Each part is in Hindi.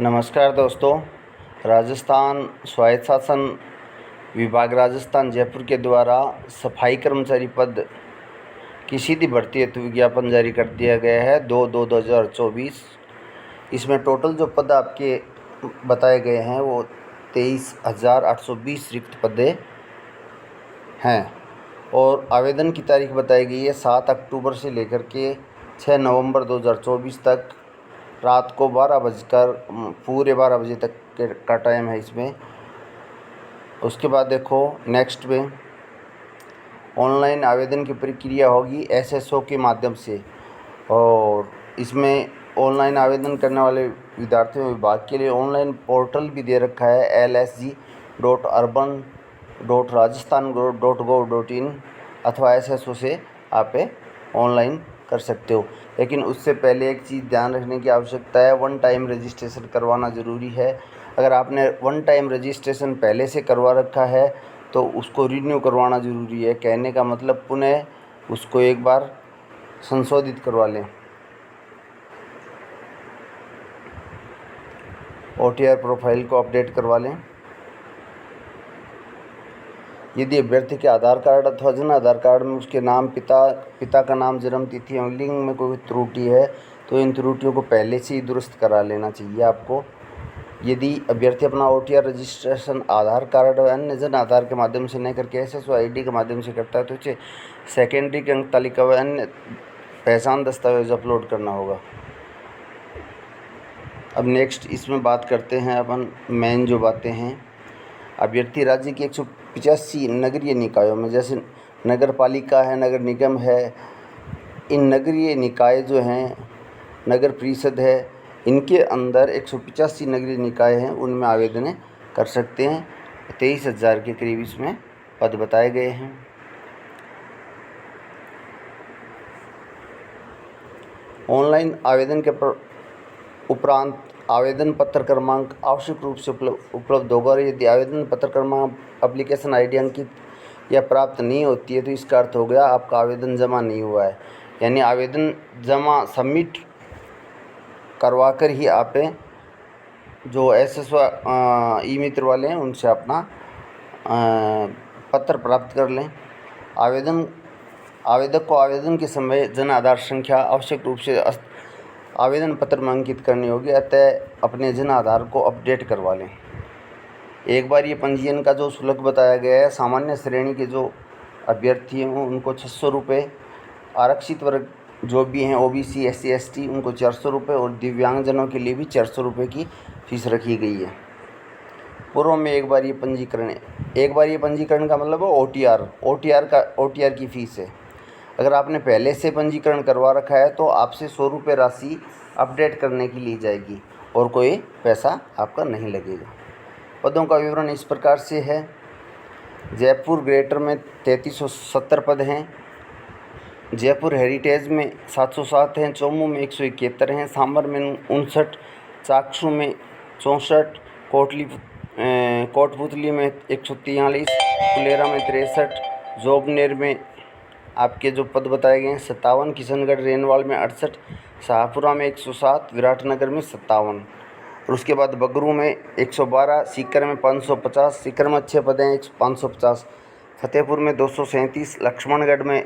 नमस्कार दोस्तों। राजस्थान स्वायत्त शासन विभाग राजस्थान जयपुर के द्वारा सफाई कर्मचारी पद की सीधी भर्ती हेतु विज्ञापन जारी कर दिया गया है 2/2/2024। इसमें टोटल जो पद आपके बताए गए हैं वो 23,820 रिक्त पदे हैं और आवेदन की तारीख बताई गई है 7 अक्टूबर से लेकर के 6 नवंबर 2024 तक। रात को 12 बजकर पूरे 12 बजे तक का टाइम है इसमें। उसके बाद देखो नेक्स्ट में ऑनलाइन आवेदन की प्रक्रिया होगी SSO के माध्यम से, और इसमें ऑनलाइन आवेदन करने वाले विद्यार्थियों विभाग के लिए ऑनलाइन पोर्टल भी दे रखा है lsg.urban.rajasthan.gov.in अथवा SSO से आप ऑनलाइन कर सकते हो। लेकिन उससे पहले एक चीज़ ध्यान रखने की आवश्यकता है, वन टाइम रजिस्ट्रेशन करवाना ज़रूरी है। अगर आपने वन टाइम रजिस्ट्रेशन पहले से करवा रखा है तो उसको रिन्यू करवाना ज़रूरी है। कहने का मतलब पुनः उसको एक बार संशोधित करवा लें। OTR प्रोफाइल को अपडेट करवा लें। यदि अभ्यर्थी के आधार कार्ड अथवा जन आधार कार्ड में उसके नाम, पिता का नाम, जन्म तिथि एवं लिंग में कोई त्रुटि है तो इन त्रुटियों को पहले से ही दुरुस्त करा लेना चाहिए आपको। यदि अभ्यर्थी अपना OTR रजिस्ट्रेशन आधार कार्ड और अन्य जन आधार के माध्यम से नहीं करके SSO ID के माध्यम से करता है तो उसे सेकेंडरी की अंक तालिका व अन्य पहचान दस्तावेज अपलोड करना होगा। अब नेक्स्ट इसमें बात करते हैं अपन मेन जो बातें हैं। अभ्यर्थी राज्य की 185 नगरीय निकायों में, जैसे नगर पालिका है, नगर निगम है, इन नगरीय निकाय जो हैं, नगर परिषद है, इनके अंदर 185 नगरीय निकाय हैं, उनमें आवेदन कर सकते हैं। 23,000 के करीब इसमें पद बताए गए हैं। ऑनलाइन आवेदन के उपरांत आवेदन पत्र क्रमांक आवश्यक रूप से उपलब्ध होगा, और यदि आवेदन पत्र क्रमांक एप्लीकेशन ID अंकित या प्राप्त नहीं होती है तो इसका अर्थ हो गया आपका आवेदन जमा नहीं हुआ है। यानी आवेदन जमा सबमिट करवा कर ही आप जो SSO ई-मित्र वाले हैं उनसे अपना पत्र प्राप्त कर लें। आवेदक को आवेदन के समय जन आधार संख्या आवश्यक रूप से आवेदन पत्र में अंकित करनी होगी, अतः अपने जन आधार को अपडेट करवा लें। एक बार ये पंजीयन का जो शुल्क बताया गया है, सामान्य श्रेणी के जो अभ्यर्थी हैं उनको 600 रुपये, आरक्षित वर्ग जो भी हैं OBC SC ST उनको 400 रुपये और दिव्यांगजनों के लिए भी 400 रुपये की फ़ीस रखी गई है। पूर्व में एक बार ये पंजीकरण का मतलब OTR की फ़ीस है। अगर आपने पहले से पंजीकरण करवा रखा है तो आपसे 100 रुपये राशि अपडेट करने की ली जाएगी और कोई पैसा आपका नहीं लगेगा। पदों का विवरण इस प्रकार से है। जयपुर ग्रेटर में 3370 पद हैं, जयपुर हेरिटेज में 707 हैं, चौमू में 171 हैं, सांबर में 59, चाकसू में 64, कोटपुतली में 143, फुलेरा में 63, जोबनेर में आपके जो पद बताए गए हैं 57, किशनगढ़ रेनवाल में 68, शाहपुरा में 107, विराटनगर में 57, और उसके बाद बगरू में 112, सीकर में 550, सीकर में अच्छे पद हैं 550, फतेहपुर में 237, लक्ष्मणगढ़ में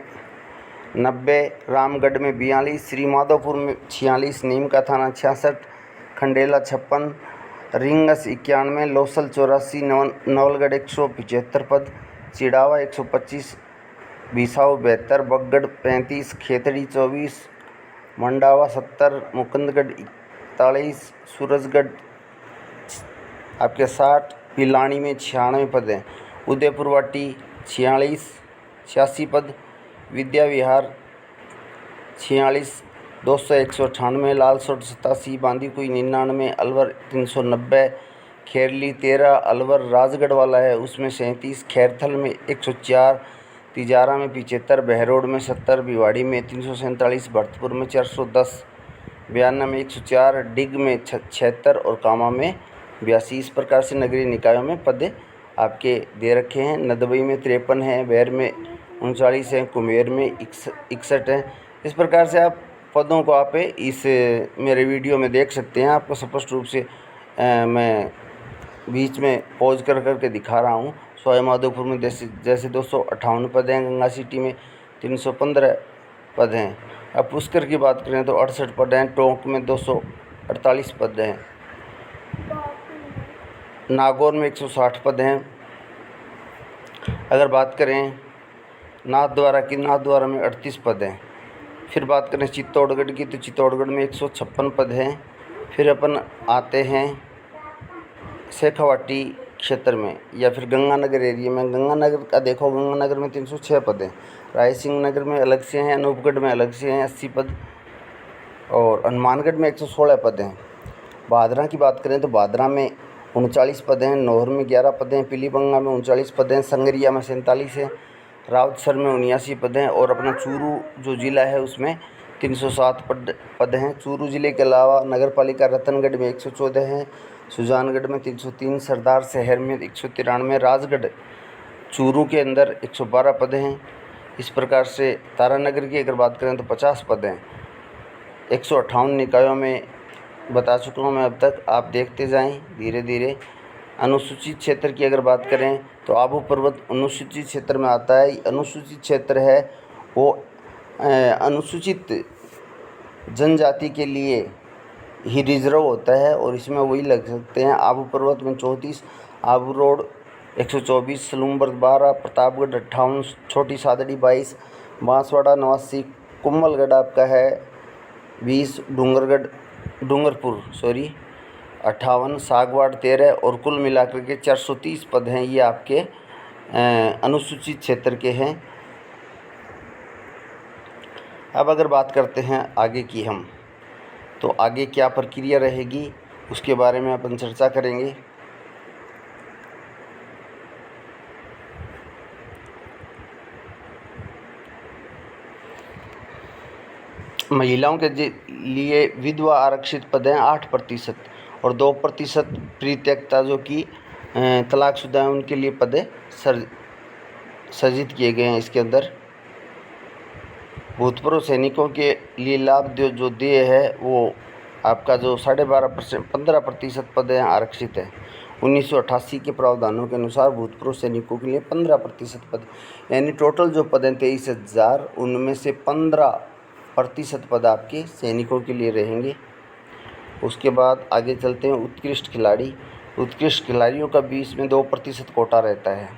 90, रामगढ़ में 42, श्री माधोपुर में 46, नीम का थाना 66, खंडेला 56, रिंगस 91, लोसल 84, नवलगढ़ 175 पद, चिड़ावा 125, बिसाऊ 72, बगगढ़ 35, खेतड़ी 24, मंडावा 70, मुकुंदगढ़ 41, सूरजगढ़ आपके 60, पिलानी में 96 पद हैं, उदयपुरवाटी 86 पद, विद्या विहार 46, 198, लालसोट 87, बांदीकुई 99, अलवर 390, खेरली 13, अलवर राजगढ़ वाला है उसमें 37, खैरथल में 104, तिजारा में 75, बहरोड में 70, भिवाड़ी में 347, भरतपुर में 410, बयाना में 104, डिग में 76 और कामा में 82। इस प्रकार से नगरीय निकायों में पद आपके दे रखे हैं। नदबई में 53 है, बैर में 39 है, कुमेर में 61 है। इस प्रकार से आप पदों को आप इस मेरे वीडियो में देख सकते हैं। आपको स्पष्ट रूप से मैं बीच में पॉज कर करके दिखा रहा हूँ। सवाई माधोपुर में जैसे 258 पद हैं, गंगा सिटी में 315 पद हैं। अब पुष्कर की बात करें तो 68 पद हैं, टोंक में 248 पद हैं, नागौर में 160 पद हैं। अगर बात करें नाथद्वारा की, नाथद्वारा में 38 पद हैं। फिर बात करें चित्तौड़गढ़ की तो चित्तौड़गढ़ में 156 पद हैं। फिर अपन आते हैं शेखावाटी क्षेत्र में या फिर गंगानगर एरिया में। गंगानगर का देखो, गंगानगर में 306 पद हैं, रायसिंह नगर में अलग से हैं, अनूपगढ़ में अलग से हैं 80 पद, और हनुमानगढ़ में 116 पद हैं। भादरा की बात करें तो भादरा में 39 पद हैं, नौहर में 11 पद हैं, पीलीबंगा में 39 पद हैं, संगरिया में 47 है, रावतसर में 79 पद हैं, और अपना चूरू जो ज़िला है उसमें 307 पद हैं। चूरू ज़िले के अलावा नगर पालिका रतनगढ़ में 114 हैं, सुजानगढ़ में 303, सरदार शहर में 193, राजगढ़ चूरू के अंदर 112 पद हैं। इस प्रकार से तारानगर की अगर बात करें तो 50 पद हैं। 158 निकायों में बता चुका हूँ मैं अब तक, आप देखते जाएं धीरे धीरे। अनुसूचित क्षेत्र की अगर बात करें तो आबू पर्वत अनुसूचित क्षेत्र में आता है। अनुसूचित क्षेत्र है वो अनुसूचित जनजाति के लिए ही रिजर्व होता है, और इसमें वही लग सकते हैं। आबू पर्वत में 34, आबू रोड 124, सलूमबर्ग 12, प्रतापगढ़ 58, छोटी सादड़ी 22, बांसवाड़ा 89, कुम्भलगढ़ आपका है 20, डूंगरपुर 58, सागवाड़ 13, और कुल मिलाकर के 430 पद हैं। ये आपके अनुसूचित क्षेत्र के हैं। अब अगर बात करते हैं आगे की हम, तो आगे क्या प्रक्रिया रहेगी उसके बारे में अपन चर्चा करेंगे। महिलाओं के लिए विधवा आरक्षित पद हैं 8%, और 2% परित्यक्ता जो कि तलाकशुदा हैं उनके लिए पद सृजित किए गए हैं। इसके अंदर भूतपूर्व सैनिकों के लिए लाभ जो दिए है वो आपका जो 12.5% 15% पद हैं आरक्षित है। 1988 के प्रावधानों के अनुसार भूतपूर्व सैनिकों के लिए 15% पद, यानी टोटल जो पद हैं 23,000, उनमें से 15% पद आपके सैनिकों के लिए रहेंगे। उसके बाद आगे चलते हैं उत्कृष्ट खिलाड़ी। उत्कृष्ट खिलाड़ियों का 20 में 2% कोटा रहता है।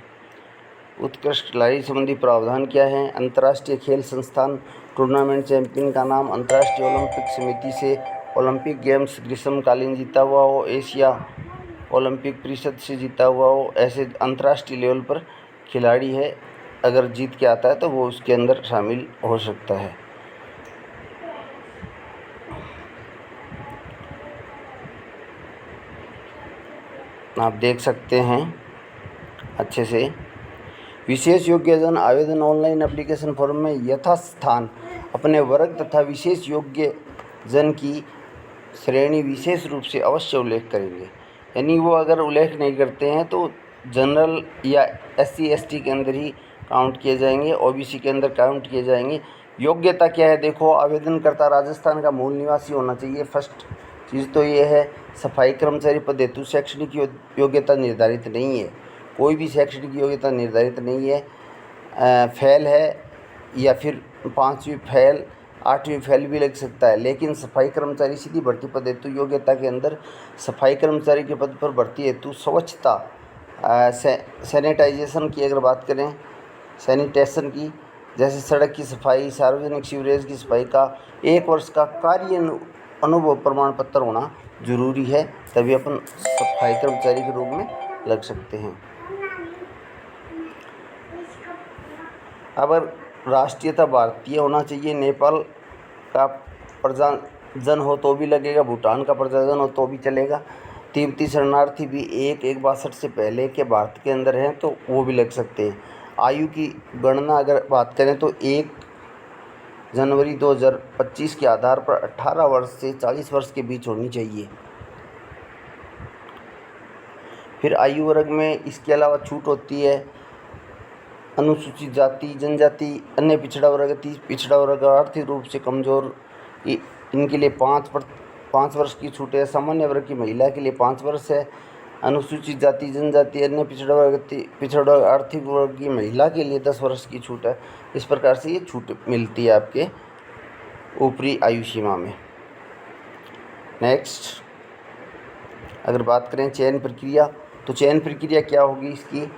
उत्कृष्ट खिलाड़ी संबंधी प्रावधान क्या है? अंतर्राष्ट्रीय खेल संस्थान टूर्नामेंट चैंपियन का नाम अंतर्राष्ट्रीय ओलंपिक समिति से ओलंपिक गेम्स ग्रीष्मकालीन जीता हुआ हो, एशिया ओलंपिक परिषद से जीता हुआ हो, ऐसे अंतर्राष्ट्रीय लेवल पर खिलाड़ी है अगर जीत के आता है तो वो उसके अंदर शामिल हो सकता है। आप देख सकते हैं अच्छे से। विशेष योग्यजन आवेदन ऑनलाइन एप्लीकेशन फॉर्म में यथास्थान अपने वर्ग तथा विशेष योग्य जन की श्रेणी विशेष रूप से अवश्य उल्लेख करेंगे। यानी वो अगर उल्लेख नहीं करते हैं तो जनरल या SC ST के अंदर ही काउंट किए जाएंगे, OBC के अंदर काउंट किए जाएंगे। योग्यता क्या है? देखो, आवेदनकर्ता राजस्थान का मूल निवासी होना चाहिए। फर्स्ट चीज़ तो ये है। सफाई कर्मचारी पद हेतु शैक्षणिक योग्यता निर्धारित नहीं है, कोई भी शैक्षणिक योग्यता निर्धारित नहीं है। फेल है या फिर 5वीं फेल 8वीं फेल भी लग सकता है, लेकिन सफाई कर्मचारी सीधी भर्ती पद हेतु योग्यता के अंदर सफाई कर्मचारी के पद पर भर्ती हेतु स्वच्छता सैनिटाइजेशन की अगर बात करें, सैनिटेशन की, जैसे सड़क की सफाई, सार्वजनिक सीवरेज की सफाई का 1 वर्ष का कार्य अनुभव प्रमाण पत्र होना जरूरी है, तभी अपन सफाई कर्मचारी के रूप में लग सकते हैं। अब राष्ट्रीयता भारतीय होना चाहिए, नेपाल का प्रजाजन हो तो भी लगेगा, भूटान का प्रजाजन हो तो भी चलेगा। तिब्बती शरणार्थी भी 1/62 से पहले के भारत के अंदर हैं तो वो भी लग सकते हैं। आयु की गणना अगर बात करें तो 1 जनवरी 2025 के आधार पर 18 वर्ष से 40 वर्ष के बीच होनी चाहिए। फिर आयु वर्ग में इसके अलावा छूट होती है। अनुसूचित जाति, जनजाति, अन्य पिछड़ा वर्ग, पिछड़ा वर्ग, आर्थिक रूप से कमज़ोर, इनके लिए 5 वर्ष की छूट है। सामान्य वर्ग की महिला के लिए 5 वर्ष है। अनुसूचित जाति जनजाति अन्य पिछड़ा वर्ग आर्थिक वर्ग की महिला के लिए 10 वर्ष की छूट है। इस प्रकार से ये छूट मिलती है आपके ऊपरी आयु सीमा में। नेक्स्ट अगर बात करें चयन प्रक्रिया, तो चयन प्रक्रिया क्या होगी इसकी,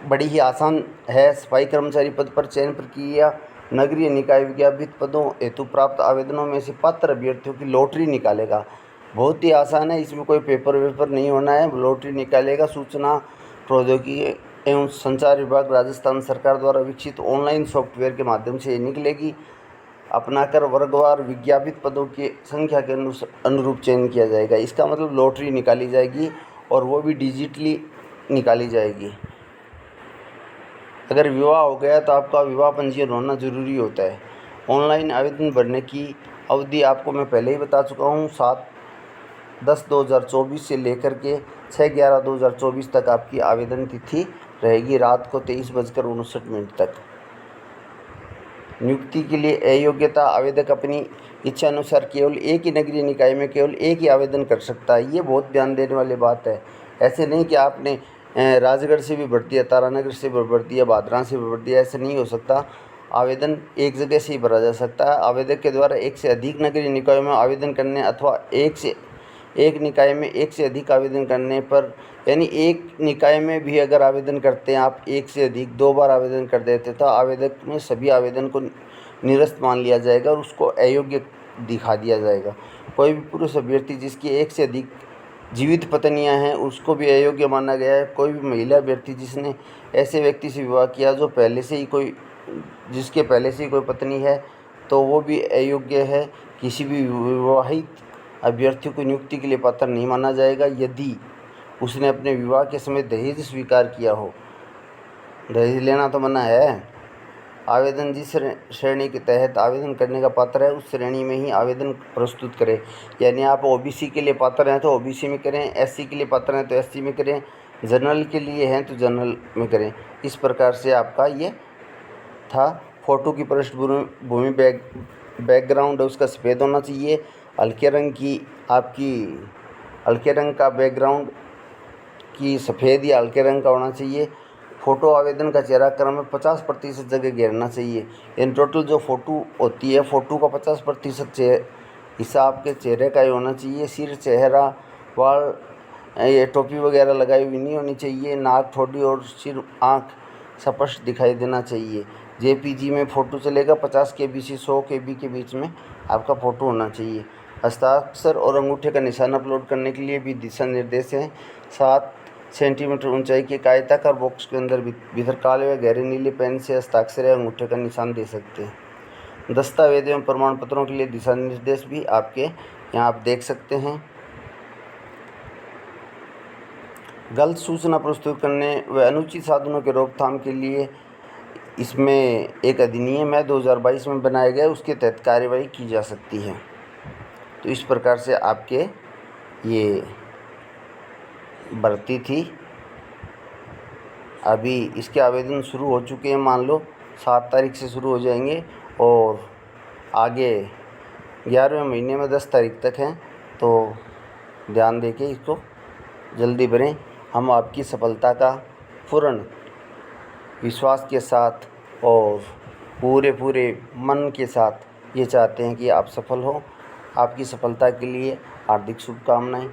बड़ी ही आसान है। सफाई कर्मचारी पद पर चयन प्रक्रिया नगरीय निकाय विज्ञापित पदों हेतु प्राप्त आवेदनों में से पात्र अभ्यर्थियों की लॉटरी निकालेगा। बहुत ही आसान है, इसमें कोई पेपर वेपर नहीं होना है, लॉटरी निकालेगा। सूचना प्रौद्योगिकी एवं संचार विभाग राजस्थान सरकार द्वारा विकसित ऑनलाइन सॉफ्टवेयर के माध्यम से ये निकलेगी। अपनाकर वर्गवार विज्ञापित पदों की संख्या के अनुरूप चयन किया जाएगा। इसका मतलब लॉटरी निकाली जाएगी और वो भी डिजिटली निकाली जाएगी। अगर विवाह हो गया तो आपका विवाह पंजीयन होना ज़रूरी होता है। ऑनलाइन आवेदन भरने की अवधि आपको मैं पहले ही बता चुका हूँ, 7/10/2024 से लेकर के 6/11/2024 तक आपकी आवेदन तिथि रहेगी, रात को 23:59 तक। नियुक्ति के लिए अयोग्यता, आवेदक अपनी इच्छा अनुसार केवल एक ही नगरीय निकाय में केवल एक ही आवेदन कर सकता है। ये बहुत ध्यान देने वाली बात है। ऐसे नहीं कि आपने राजगढ़ से भी भर दिया, तारानगर से भी भर दिया, भादरा से भी भर दिया, ऐसे नहीं हो सकता। आवेदन एक जगह से ही भरा जा सकता है। आवेदक के द्वारा एक से अधिक नगरीय निकायों में आवेदन करने अथवा एक निकाय में एक से अधिक आवेदन करने पर, यानी एक निकाय में भी अगर आवेदन करते हैं आप एक से अधिक 2 बार आवेदन कर देते तो आवेदक में सभी आवेदन को निरस्त मान लिया जाएगा और उसको अयोग्य दिखा दिया जाएगा। कोई भी पुरुष अभ्यर्थी जिसकी एक से अधिक जीवित पत्नियां हैं उसको भी अयोग्य माना गया है। कोई भी महिला अभ्यर्थी जिसने ऐसे व्यक्ति से विवाह किया जिसके पहले से ही कोई पत्नी है तो वो भी अयोग्य है। किसी भी विवाहित अभ्यर्थी को नियुक्ति के लिए पात्र नहीं माना जाएगा यदि उसने अपने विवाह के समय दहेज स्वीकार किया हो। दहेज लेना तो मना है। आवेदन जिस श्रेणी के तहत आवेदन करने का पात्र है उस श्रेणी में ही आवेदन प्रस्तुत करें। यानी आप ओबीसी के लिए पात्र हैं तो ओबीसी में करें, एससी के लिए पात्र हैं तो एससी में करें, जनरल के लिए हैं तो जनरल में करें। इस प्रकार से आपका ये था। फ़ोटो की पृष्ठभूमि बैकग्राउंड है उसका सफ़ेद होना चाहिए। हल्के रंग का बैकग्राउंड की सफ़ेद या हल्के रंग का होना चाहिए। फ़ोटो आवेदन का चेहरा क्रम में 50% जगह घेरना चाहिए। इन टोटल जो फ़ोटो होती है, फ़ोटो का 50% हिस्सा आपके चेहरे का ही होना चाहिए। सिर, चेहरा, बाल, ये टोपी वगैरह लगाई हुई नहीं होनी चाहिए। नाक, ठोड़ी और सिर, आँख स्पष्ट दिखाई देना चाहिए। जेपीजी में फ़ोटो चलेगा। 50 KB से 100 KB के बीच में आपका फ़ोटो होना चाहिए। हस्ताक्षर और अंगूठे का निशान अपलोड करने के लिए भी दिशा निर्देश हैं। 7 सेंटीमीटर ऊंचाई के एक आयताकार बॉक्स के अंदर भीतर काले व गहरे नीले पेन से हस्ताक्षर या अंगूठे का निशान दे सकते हैं। दस्तावेज एवं प्रमाण पत्रों के लिए दिशा निर्देश भी आपके यहाँ आप देख सकते हैं। गलत सूचना प्रस्तुत करने व अनुचित साधनों के रोकथाम के लिए इसमें एक अधिनियम है 2022 में बनाया गया, उसके तहत कार्यवाही की जा सकती है। तो इस प्रकार से आपके ये भर्ती थी। अभी इसके आवेदन शुरू हो चुके हैं, मान लो 7 तारीख से शुरू हो जाएंगे और आगे 11वें महीने में 10 तारीख तक हैं। तो ध्यान देके इसको जल्दी भरें। हम आपकी सफलता का पूर्ण विश्वास के साथ और पूरे मन के साथ ये चाहते हैं कि आप सफल हो। आपकी सफलता के लिए हार्दिक शुभकामनाएं।